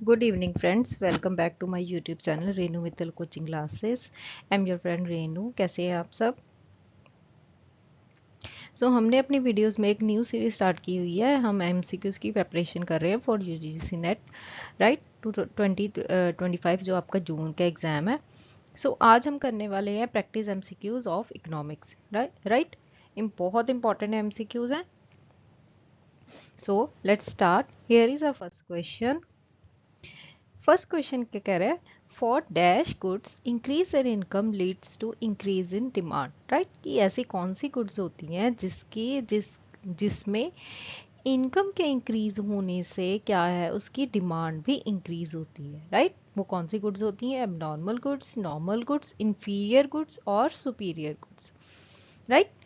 Good evening friends, welcome back to my YouTube channel Renu Mittal coaching classes. I am your friend Renu. कैसे हैं आप सब? हमने अपनी वीडियोस में एक न्यू सीरीज स्टार्ट की हुई है। हम एमसीक्यूज की प्रिपरेशन कर रहे हैं for UGC NET, right, to 2025 जो आपका जून का एग्जाम है। आज हम करने वाले हैं practice MCQs of economics, right. बहुत इंपॉर्टेंट एमसीक्यूज हैं। Let's start. Here is a first question. First question क्या कह रहा है? For dash goods increase in income leads to increase in demand, right. कि ऐसी कौन सी गुड्स होती हैं जिसमें इनकम के इंक्रीज होने से क्या है, उसकी डिमांड भी इंक्रीज होती है, राइट। वो कौन सी गुड्स होती हैं? Abnormal goods, normal goods, inferior goods और superior goods, right.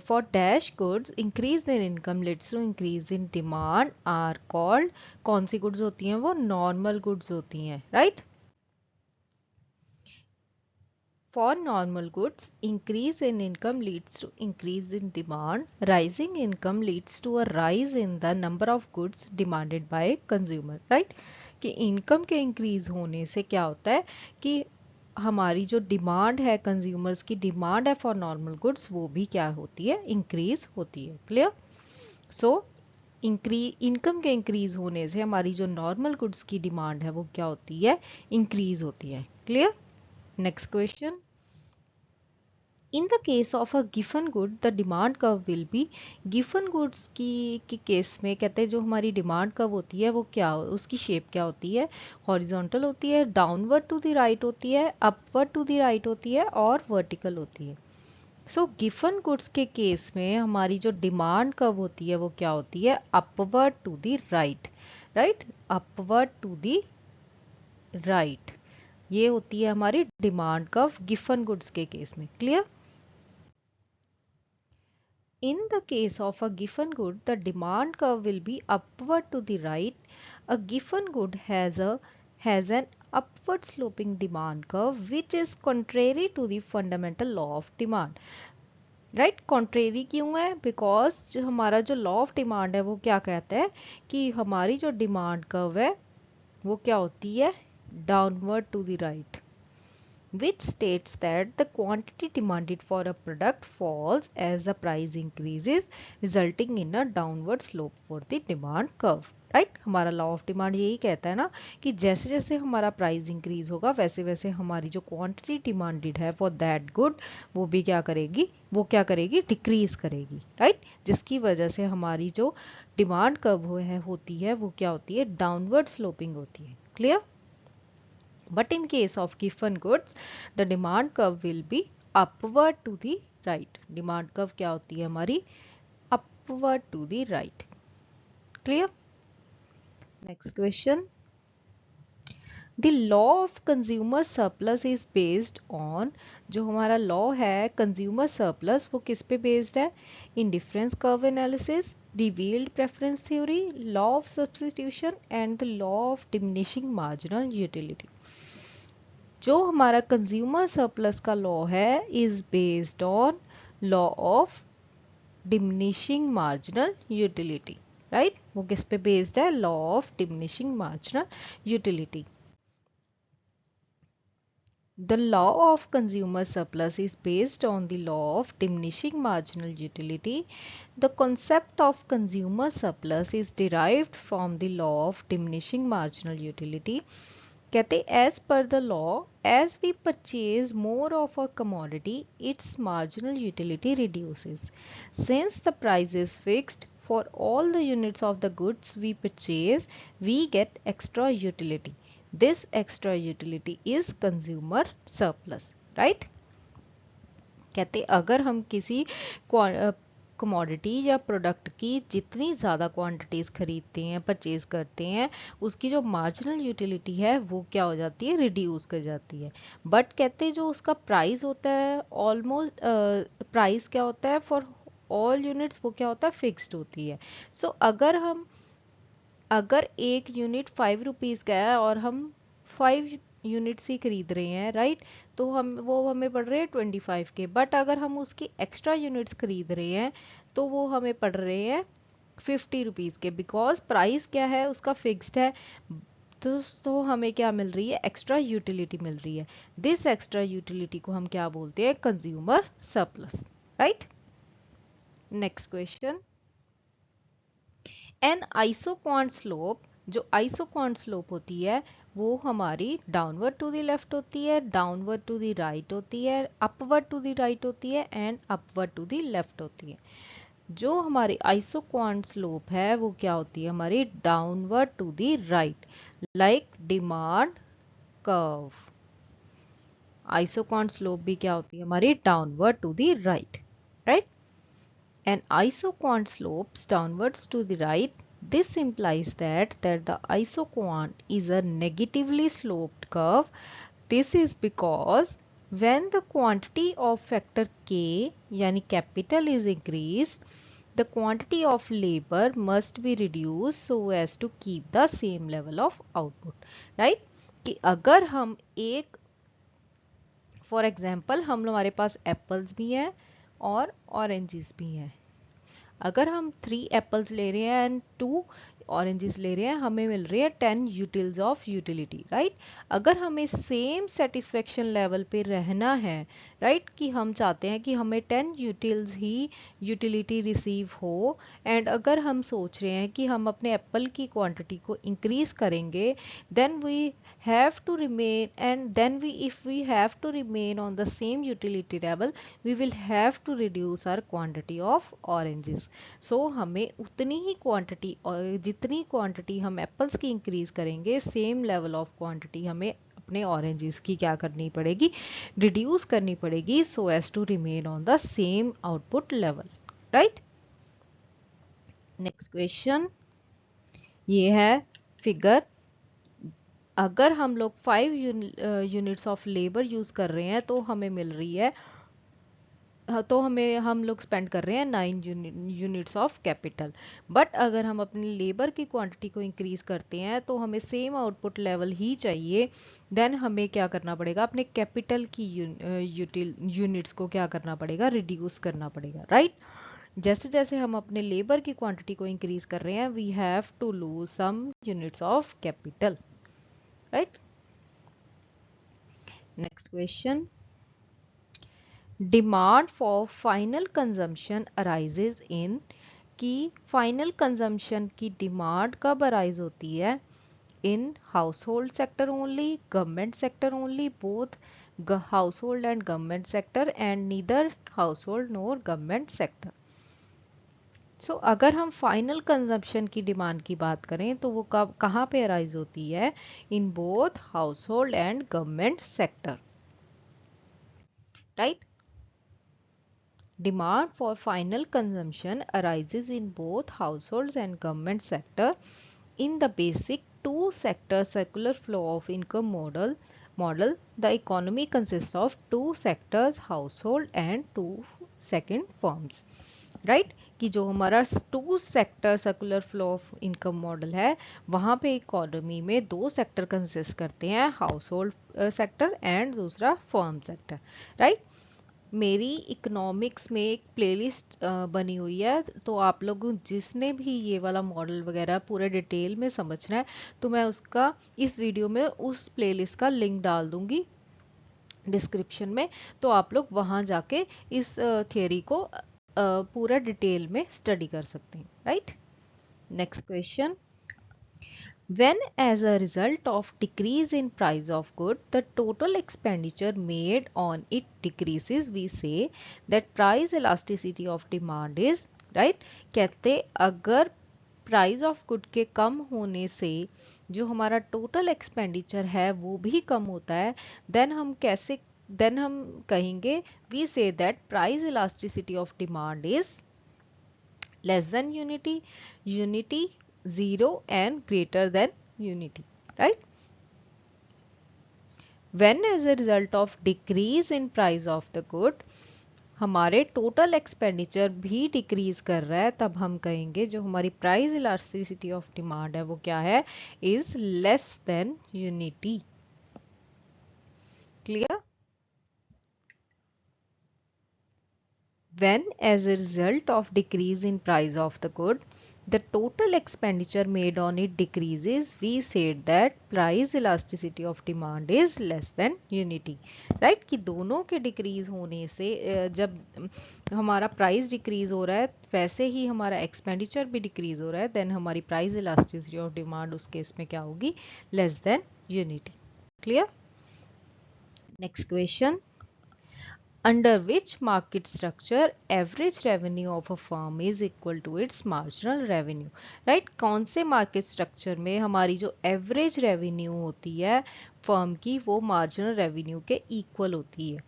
For dash goods increase in income leads to increase in demand are called, कौन सी गुड्स होती हैं? वो नॉर्मल गुड्स होती हैं, right. For normal goods increase in income leads to increase in demand, rising income leads to a rise in the number of goods demanded by consumer, right। कि income के increase होने से क्या होता है कि हमारी जो डिमांड है, कंज्यूमर्स की डिमांड है फॉर नॉर्मल गुड्स, वो भी क्या होती है? इंक्रीज होती है। क्लियर? सो इनकम के इंक्रीज होने से हमारी जो नॉर्मल गुड्स की डिमांड है वो क्या होती है? इंक्रीज होती है। Clear? Next question. In the case of a given good the demand curve will be, given goods की केस में कहते हैं जो हमारी डिमांड कर्व होती है वो क्या, उसकी शेप क्या होती है? हॉरिजॉन्टल होती है, डाउनवर्ड टू द राइट होती है, अपवर्ड टू द राइट होती है और वर्टिकल होती है। गिवन गुड्स के केस में हमारी जो डिमांड कर्व होती है वो क्या होती है? Upward to the right, right, upward to the right. ये होती है हमारी डिमांड कर्व गिवन गुड्स के केस में। Clear? In the case of a given good, the demand curve will be upward to the right. A given good has an upward sloping demand curve which is contrary to the fundamental law of demand. Right, contrary क्यों है? Because जो हमारा जो law of demand है वो क्या कहता है कि हमारी जो डिमांड कर्व है वो क्या होती है? Downward to the right, which states that the quantity demanded for a product falls as the price increases, resulting in a downward slope for the demand curve, right. हमारा लॉ ऑफ डिमांड यही कहता है ना कि जैसे जैसे हमारा price increase होगा वैसे वैसे हमारी जो क्वांटिटी डिमांडेड है फॉर दैट गुड वो भी क्या करेगी? वो क्या करेगी? डिक्रीज करेगी, राइट। जिसकी वजह से हमारी जो डिमांड कर्व है होती है वो क्या होती है? डाउनवर्ड स्लोपिंग होती है। Clear? But in case of given goods, the demand curve will be upward to the right. Demand curve क्या होती है हमारी? Upward to the right. Clear? Next question. The law of consumer surplus is based on, जो हमारा law है consumer surplus वो किस पे based है? Indifference curve analysis, revealed preference theory, law of substitution and the law of diminishing marginal utility. जो हमारा consumer surplus का लॉ है is based on law of diminishing marginal utility, right. वो किस पे बेस्ड है? Law of diminishing marginal utility. The law of consumer surplus is based on the law of diminishing marginal utility. The concept of consumer surplus is derived from the law of diminishing marginal utility. कहते as per the law, as we purchase more of a commodity, its marginal utility reduces. Since the price is fixed for all the units of the goods we purchase, we get extra utility. This extra utility is consumer surplus, right? कहते अगर हम किसी commodity या product की जितनी ज़्यादा quantities खरीदते हैं, परचेज करते हैं, उसकी जो मार्जिनल यूटिलिटी है वो क्या हो जाती है? रिड्यूस कर जाती है। बट कहते जो उसका प्राइस होता है ऑलमोस्ट, प्राइस क्या होता है फॉर ऑल यूनिट्स वो क्या होता है? फिक्स्ड होती है। अगर एक यूनिट 5 रुपीज़ का है और हम 5 यूनिट्स ही खरीद रहे हैं, राइट, तो हमें पड़ रहे हैं 25 के। बट अगर हम उसकी एक्स्ट्रा यूनिट्स खरीद रहे हैं तो वो हमें पड़ रहे हैं ₹50 के, बिकॉज प्राइस क्या है उसका फिक्स्ड है। तो हमें क्या मिल रही है, एक्स्ट्रा यूटिलिटी मिल रही है। दिस एक्स्ट्रा यूटिलिटी को हम क्या बोलते हैं, consumer surplus, right. Next question, an isoquant slope, जो आइसोक्वांट स्लोप होती है वो हमारी डाउनवर्ड टू द लेफ्ट होती है, डाउनवर्ड टू द राइट होती है, अपवर्ड टू द राइट होती है and upward to the left होती है। जो हमारी आइसोक्वांट स्लोप है वो क्या होती है, हमारी downward to the right, like demand curve. Isoquant slope भी क्या होती है हमारी, downward to the right, right. And isoquant slopes downwards to the right. This implies that the isoquant is a negatively sloped curve. This is because when the quantity of factor k yani capital is increased, the quantity of labor must be reduced so as to keep the same level of output, right? कि अगर हम एक, for example हम हमारे पास apples भी हैं और oranges भी हैं, अगर हम 3 एप्पल्स ले रहे हैं एंड 2 ऑरेंजेस ले रहे हैं, हमें मिल रही है 10 यूटिल्स ऑफ यूटिलिटी, राइट। अगर हमें सेम सेटिस्फेक्शन लेवल पे रहना है, राइट, कि हम चाहते हैं कि हमें 10 यूटिल्स ही यूटिलिटी रिसीव हो, एंड अगर हम सोच रहे हैं कि हम अपने एप्पल की क्वांटिटी को इंक्रीज करेंगे, then we have to remain, and then if we have to remain on the same utility level, we will have to reduce our quantity of oranges. So हमें उतनी ही क्वांटिटी, और जितनी quantity हम apples की increase करेंगे, same level of quantity हमें अपने oranges की क्या करनी पड़ेगी, रिड्यूस करनी पड़ेगी, so as to remain on the same output level, right. Next question, ये है फिगर, अगर हम लोग 5 यूनिट्स ऑफ लेबर यूज कर रहे हैं तो हमें मिल रही है, तो हम लोग स्पेंड कर रहे हैं 9 यूनिट्स ऑफ कैपिटल। बट अगर हम अपनी लेबर की क्वांटिटी को इंक्रीज करते हैं तो हमें सेम आउटपुट लेवल ही चाहिए, देन हमें क्या करना पड़ेगा, अपने कैपिटल की यूनिट्स को क्या करना पड़ेगा, रिड्यूस करना पड़ेगा, राइट। जैसे जैसे हम अपने लेबर की क्वांटिटी को इंक्रीज कर रहे हैं, we have to lose some units of capital, right. Next question, demand for final consumption arises in, की फाइनल कंजम्पशन की डिमांड कब अराइज होती है, in household sector only, government sector only, both household and government sector, and neither household nor government sector. So अगर हम final consumption की demand की बात करें तो वो कब कहाँ पे अराइज होती है, in both household and government sector, right. Demand for final consumption arises in both households and government sector. In the basic two-sector circular flow of income model, the economy consists of two sectors, household and two second firms. राइट, कि जो हमारा two sector circular flow of income model है, वहाँ पे economy में दो sector consist करते हैं, हाउस होल्ड सेक्टर एंड दूसरा फर्म सेक्टर, राइट। मेरी इकोनॉमिक्स में एक प्लेलिस्ट बनी हुई है, तो आप लोग जिसने भी ये वाला मॉडल वगैरह पूरे डिटेल में समझना है, तो मैं उसका इस वीडियो में उस प्लेलिस्ट का लिंक डाल दूंगी डिस्क्रिप्शन में, तो आप लोग वहाँ जाके इस थियोरी को पूरा डिटेल में स्टडी कर सकते हैं, right. Next question, when as a result of decrease in price of good the total expenditure made on it decreases, we say that price elasticity of demand is, right। कहते अगर price of good के कम होने से जो हमारा total expenditure है वो भी कम होता है, देन हम कहेंगे, we say that price elasticity of demand is less than unity 0 and greater than unity, right। when as a result of decrease in price of the good हमारे टोटल एक्सपेंडिचर भी decrease कर रहा है, तब हम कहेंगे जो हमारी प्राइस इलास्टिसिटी ऑफ डिमांड है वो क्या है, is less than unity. Clear. when as a result of decrease in price of the good the total expenditure made on it decreases, we said that price elasticity of demand is less than unity, right? कि दोनों के decrease होने से जब हमारा price decrease हो रहा है वैसे ही हमारा एक्सपेंडिचर भी डिक्रीज हो रहा है, देन हमारी प्राइस इलास्टिसिटी ऑफ डिमांड उस केस में क्या होगी, less than unity. Clear? Next question, under which market structure average revenue of a firm is equal to its marginal revenue, right? कौन से मार्केट स्ट्रक्चर में हमारी जो एवरेज रेवेन्यू होती है फर्म की वो मार्जिनल रेवेन्यू के इक्वल होती है?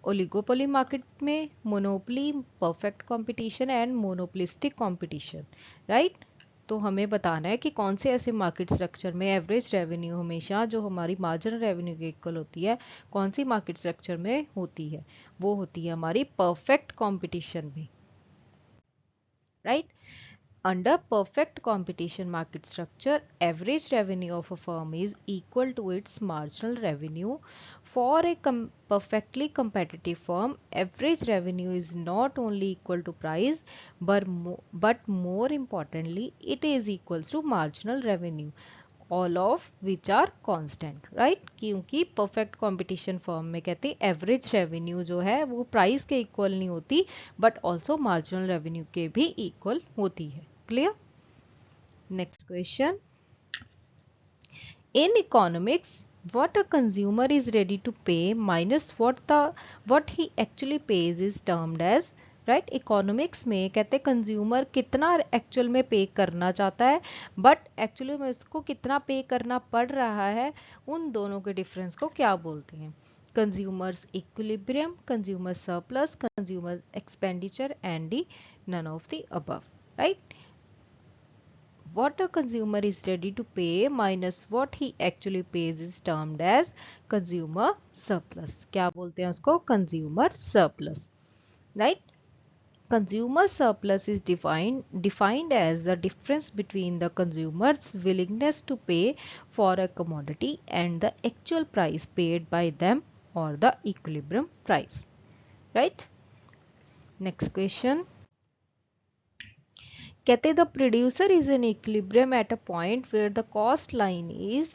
ओलिगोपोली मार्केट में, monopoly, perfect competition and monopolistic competition, right? तो हमें बताना है कि कौन से ऐसे मार्केट स्ट्रक्चर में एवरेज रेवेन्यू हमेशा जो हमारी मार्जिनल रेवेन्यू के इक्वल होती है, कौन सी मार्केट स्ट्रक्चर में होती है? वो होती है हमारी परफेक्ट कंपटीशन में, right? Under perfect competition market structure, average revenue of a firm is equal to its marginal revenue. For a perfectly competitive firm, average revenue is not only equal to price, but more importantly, it is equal to marginal revenue, all of which are constant, right? क्योंकि perfect competition firm में कहते हैं average revenue जो है वो price के equal नहीं होती, but also marginal revenue के भी equal होती है। Clear? Next question. In economics, what a consumer is ready to pay minus what he actually pays is termed as, right? Economics में कहते हैं कंज्यूमर कितना एक्चुअल में पे करना चाहता है बट एक्चुअली में उसको कितना पे करना पड़ रहा है, उन दोनों के डिफरेंस को क्या बोलते हैं? Consumers equilibrium, consumer surplus, consumer expenditure and the none of the above, right? What a consumer is ready to pay minus what he actually pays is termed as consumer surplus. क्या बोलते हैं उसको? Consumer surplus, right? Consumer surplus is defined as the difference between the consumer's willingness to pay for a commodity and the actual price paid by them, or the equilibrium price, right? Next question. कहते the producer is in equilibrium at a point where the cost line is,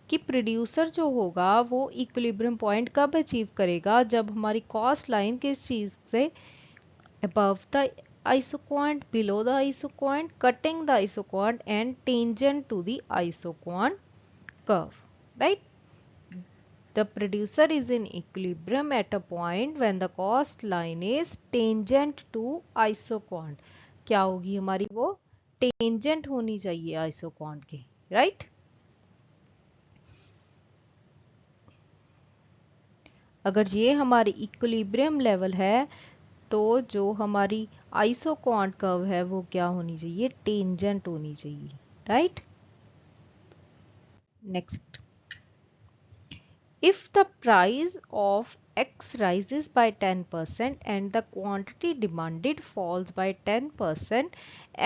कि producer जो होगा वो equilibrium point कब achieve करेगा? जब हमारी cost line किस चीज से, above the isoquant, below the isoquant, cutting the isoquant and tangent to the isoquant curve, right? The producer is in equilibrium at a point when the cost line is tangent to isoquant. क्या होगी हमारी वो? Tangent होनी चाहिए isoquant के, right? अगर ये हमारी इक्विलिब्रियम लेवल है तो जो हमारी आइसोक्वांट कर्व है वो क्या होनी चाहिए? टेंजेंट होनी चाहिए, right? Next, if the price of X rises by 10% and the quantity demanded falls by 10%,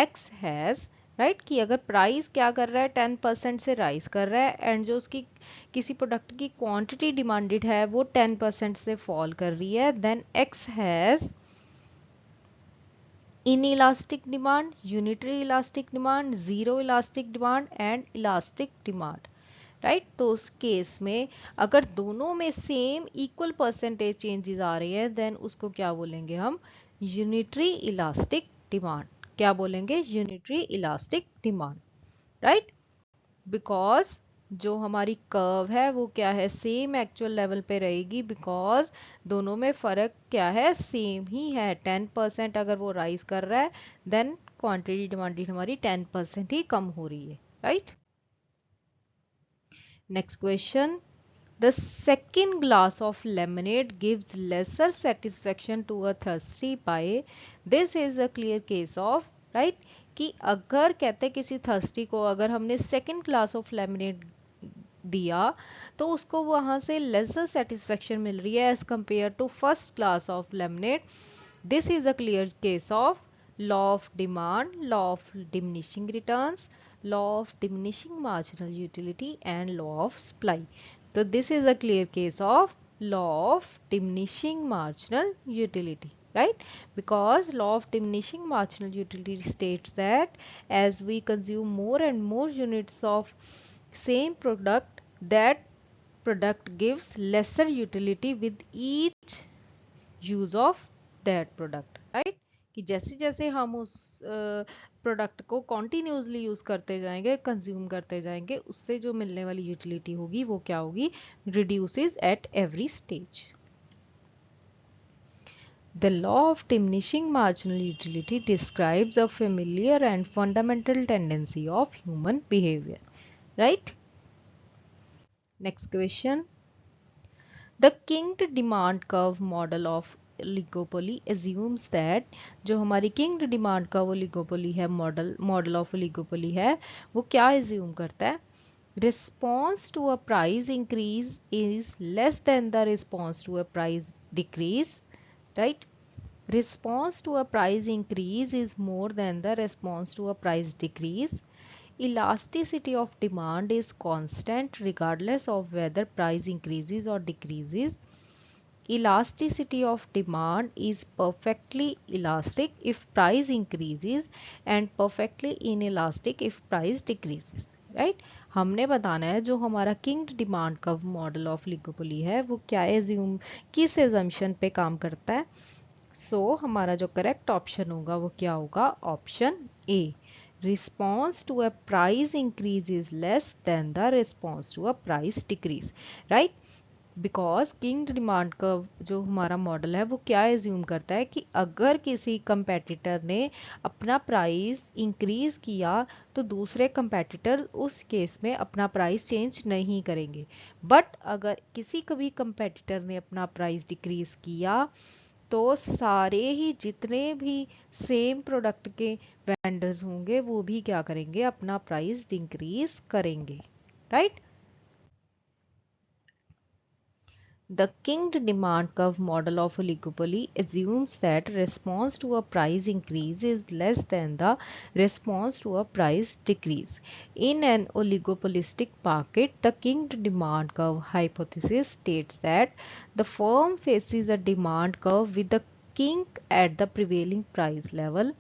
X has, right? कि अगर प्राइस क्या कर रहा है 10% से राइज कर रहा है एंड जो उसकी किसी प्रोडक्ट की क्वांटिटी डिमांडेड है वो 10% से फॉल कर रही है, then X has inelastic demand, unitary elastic demand, zero elastic demand and elastic demand, right? तो उस केस में अगर दोनों में सेम इक्वल परसेंटेज चेंजेस आ रही है देन उसको क्या बोलेंगे हम? Unitary elastic demand. क्या बोलेंगे? Unitary elastic demand, right? Because जो हमारी कर्व है वो क्या है? सेम एक्चुअल लेवल पे रहेगी, बिकॉज दोनों में फर्क क्या है? सेम ही है। 10% अगर वो राइज कर रहा है देन क्वांटिटी डिमांडेड हमारी 10% ही कम हो रही है, right? Next question. The second glass of lemonade gives lesser satisfaction to a thirsty by. This is a clear case of, right? कि अगर कहते किसी thirsty को अगर हमने second glass of lemonade दिया तो उसको वहां से lesser satisfaction मिल रही है as compared to first glass of lemonade. This is a clear case of law of demand, law of diminishing returns, law of diminishing marginal utility and law of supply. So this is a clear case of law of diminishing marginal utility. right? Because law of diminishing marginal utility states that as we consume more and more units of same product, that product gives lesser utility with each use of that product, right? कि जैसे जैसे हम उस product को continuously use करते जाएंगे, consume करते जाएंगे, उससे जो मिलने वाली यूटिलिटी होगी वो क्या होगी? Reduces at every stage. The law of diminishing marginal utility describes a familiar and fundamental tendency of human behavior, right? Next question. The kinked demand curve model of oligopoly assumes that जो हमारी kinked demand curve oligopoly है, model of oligopoly है, वो क्या assume करता है? Response to a price increase is less than the response to a price decrease, right? Response to a price increase is more than the response to a price decrease. Elasticity of demand is constant regardless of whether price increases or decreases. Elasticity of demand is perfectly elastic if price increases and perfectly inelastic if price decreases, right? हमने बताना है जो हमारा किंग्ड demand curve model of लिगोपोली है वो क्या assume, किस assumption पे काम करता है? हमारा जो करेक्ट ऑप्शन होगा वो क्या होगा? Option A. Response to a price increase is less than the response to a price decrease, right? Because king demand का जो हमारा मॉडल है वो क्या एज्यूम करता है कि अगर किसी कंपेटिटर ने अपना प्राइस इंक्रीज किया तो दूसरे कंपेटिटर उस केस में अपना प्राइस चेंज नहीं करेंगे, बट अगर किसी कभी कंपेटिटर ने अपना प्राइस डिक्रीज किया तो सारे ही जितने भी सेम प्रोडक्ट के वेंडर्स होंगे वो भी क्या करेंगे? अपना प्राइस इंक्रीज करेंगे, right? The kinked demand curve model of oligopoly assumes that response to a price increase is less than the response to a price decrease. In an oligopolistic market, the kinked demand curve hypothesis states that the firm faces a demand curve with a kink at the prevailing price level.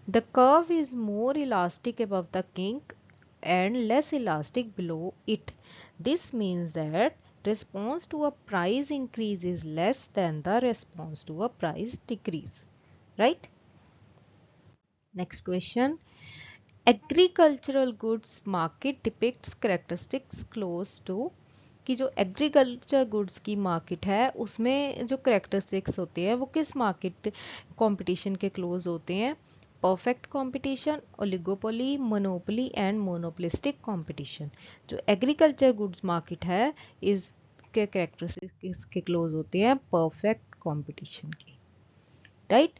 The curve is more elastic above the kink and less elastic below it. This means that response to a price increase is less than the response to a price decrease, right? Next question. Agricultural goods market depicts characteristics close to, कि जो agriculture goods की market है उसमें जो characteristics होते हैं वो किस मार्केट कंपटीशन के क्लोज होते हैं? Perfect competition, oligopoly, monopoly and monopolistic competition. जो एग्रीकल्चर गुड्स मार्केट है इसके करेक्टरिस्टिक्स के क्लोज होते हैं परफेक्ट कंपटीशन के, right?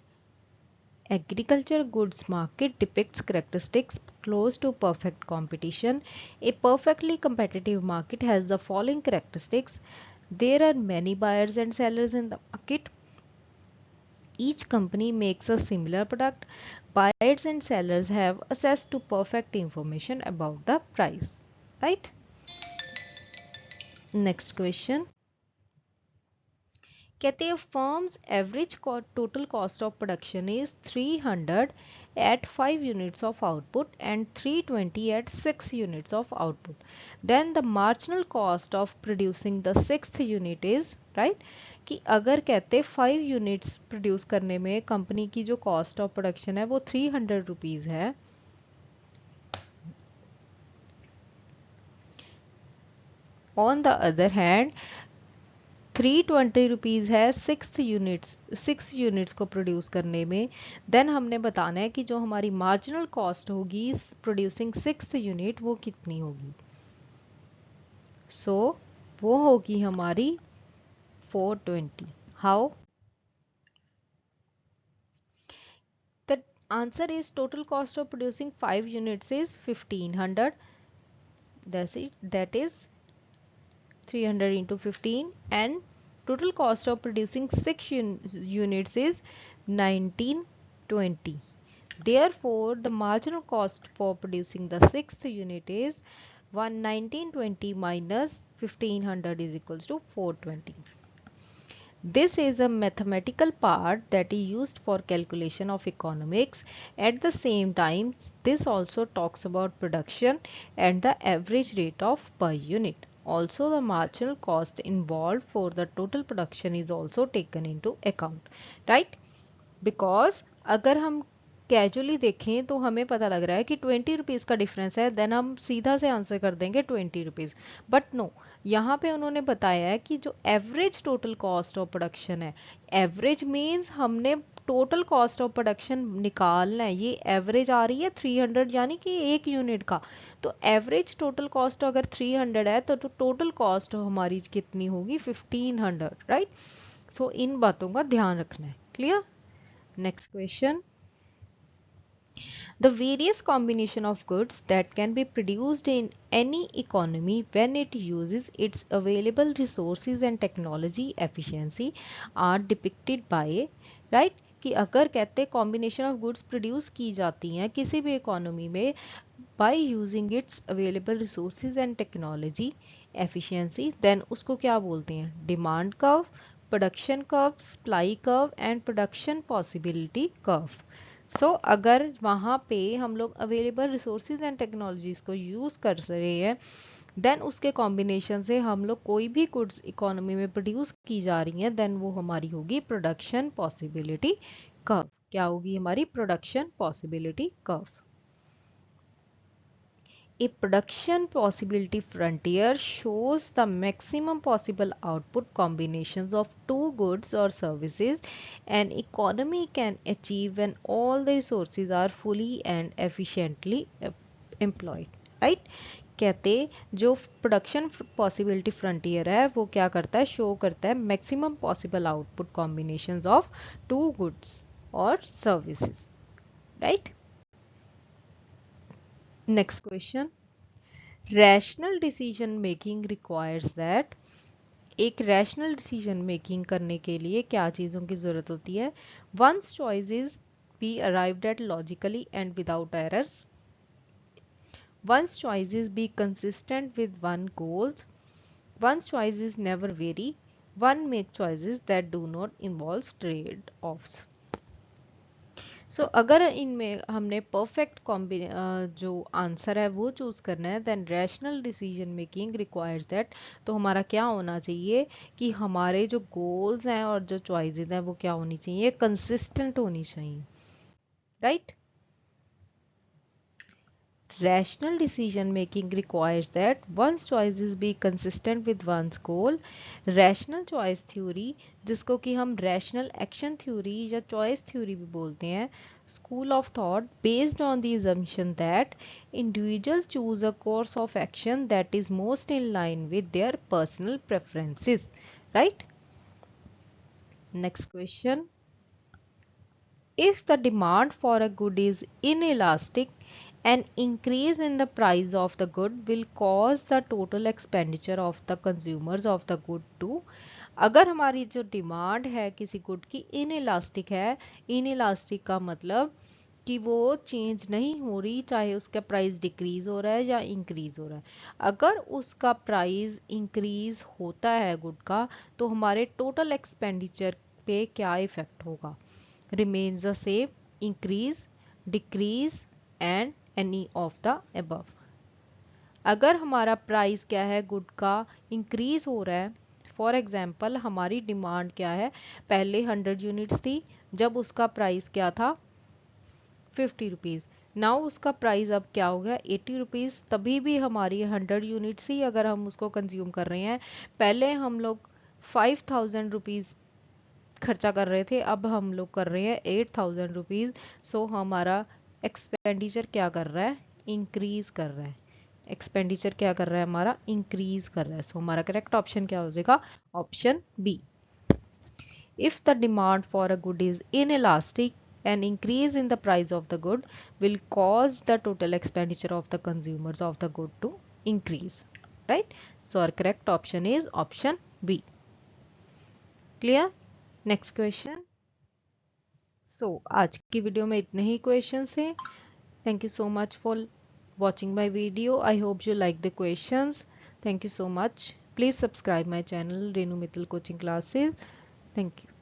Agriculture goods market depicts characteristics close to perfect competition. A perfectly competitive market has the following characteristics. There are many buyers and sellers in the market. Each company makes a similar product. Buyers and sellers have access to perfect information about the price, right? Next question. कहते हैं firm's average total cost of production is 300 at 5 units of output and 320 at 6 units of output. Then the marginal cost of producing the 6th unit is, right? कि अगर कहते 5 units produce करने में company की जो cost of production है वो 300 rupees है, on the other hand 320 rupees है 6 यूनिट्स को प्रोड्यूस करने में, देन हमने बताना है कि जो हमारी मार्जिनल कॉस्ट होगी प्रोड्यूसिंग 6th यूनिट वो कितनी होगी. वो होगी हमारी 420. How? The answer is total cost of producing 5 units is 1500. That is 300 into 15 and total cost of producing 6 units is 1920. Therefore, the marginal cost for producing the 6th unit is 1920 minus 1500 is equals to 420. This is a mathematical part that is used for calculation of economics. At the same time, this also talks about production and the average rate of per unit. Also, the marginal cost involved for the total production is also taken into account, right? Because अगर हम casually देखें तो हमें पता लग रहा है कि 20 रुपीज़ का डिफरेंस है, देन हम सीधा से आंसर कर देंगे 20 रुपीज़, बट नो, यहाँ पे उन्होंने बताया है कि जो average total cost of production है, एवरेज मीन्स हमने टोटल कॉस्ट ऑफ प्रोडक्शन निकालना है, ये एवरेज आ रही है 300 यानी कि एक यूनिट का, तो एवरेज टोटल कॉस्ट अगर 300 है तो टोटल कॉस्ट हमारी कितनी होगी 1500, राइट? सो इन बातों का ध्यान रखना है, clear? Next question. The various combination of goods that can be produced in any economy when it uses its available resources and technology efficiency are depicted by, right? कि अगर कहते हैं कॉम्बिनेशन ऑफ गुड्स प्रोड्यूस की जाती हैं किसी भी economy में by using its available resources and technology efficiency, then उसको क्या बोलते हैं? Demand curve, production curve, supply curve and production possibility curve. So अगर वहाँ पे हम लोग अवेलेबल रिसोर्सेज एंड टेक्नोलॉजीज को यूज़ कर रहे हैं, देन उसके कॉम्बिनेशन से हम लोग कोई भी गुड्स इकोनॉमी में प्रोड्यूस की जा रही हैं, देन वो हमारी होगी प्रोडक्शन पॉसिबिलिटी कर्व। क्या होगी हमारी? Production possibility curve. A production possibility frontier shows the maximum possible output combinations of two goods or services an economy can achieve when all the resources are fully and efficiently employed. Right? कहते जो production possibility frontier है वो क्या करता है? Show करता है maximum possible output combinations of two goods और services, right? Next question. Rational decision making requires that, एक रैशनल डिसीजन मेकिंग करने के लिए क्या चीज़ों की ज़रूरत होती है? One's choices be arrived at logically and without errors, one's choices be consistent with one goals, one's choices never vary, one make choices that do not involve trade offs. So अगर इनमें हमने परफेक्ट जो answer है वो choose करना है, then rational decision making requires that, तो हमारा क्या होना चाहिए कि हमारे जो गोल्स हैं और जो चॉइसेस हैं वो क्या होनी चाहिए? कंसिस्टेंट होनी चाहिए, right? Rational decision making requires that one's choices be consistent with one's goal. Rational choice theory, जिसको कि हम rational action theory या choice theory भी बोलते हैं, school of thought based on the assumption that individuals choose a course of action that is most in line with their personal preferences, right? Next question. If the demand for a good is inelastic, an increase in the price of the good will cause the total expenditure of the consumers of the good to, अगर हमारी जो demand है किसी good की inelastic है, inelastic का मतलब कि वो चेंज नहीं हो रही, चाहे उसका प्राइस डिक्रीज हो रहा है या इंक्रीज हो रहा है, अगर उसका प्राइस इंक्रीज होता है गुड का, तो हमारे टोटल एक्सपेंडिचर पे क्या इफेक्ट होगा? remains the same, increase, decrease and any of the above. अगर हमारा प्राइस क्या है गुड का? इंक्रीज हो रहा है, फॉर एग्जाम्पल हमारी डिमांड क्या है? पहले 100 यूनिट्स थी, जब उसका प्राइस क्या था? 50 रुपीज़। नाउ उसका प्राइस अब क्या हो गया? 80 रुपीज़। तभी भी हमारी 100 यूनिट्स ही अगर हम उसको कंज्यूम कर रहे हैं, पहले हम लोग 5000 रुपीज़ खर्चा कर रहे थे, अब हम लोग कर रहे हैं 8000 रुपीज़। सो हमारा एक्सपेंडिचर क्या कर रहा है? इंक्रीज कर रहा है। एक्सपेंडिचर क्या कर रहा है? हमारा इंक्रीज कर रहा है। सो हमारा करेक्ट ऑप्शन क्या हो जाएगा? Option B. If the demand for a good is inelastic, an increase in the price of the good will cause the total expenditure of the consumers of the good to increase, right? So our correct option is option B. Clear? Next question. So आज की video में इतने ही questions हैं। Thank you so much for watching my video. I hope you like the questions. Thank you so much. Please subscribe my channel Renu Mittal coaching classes. Thank you.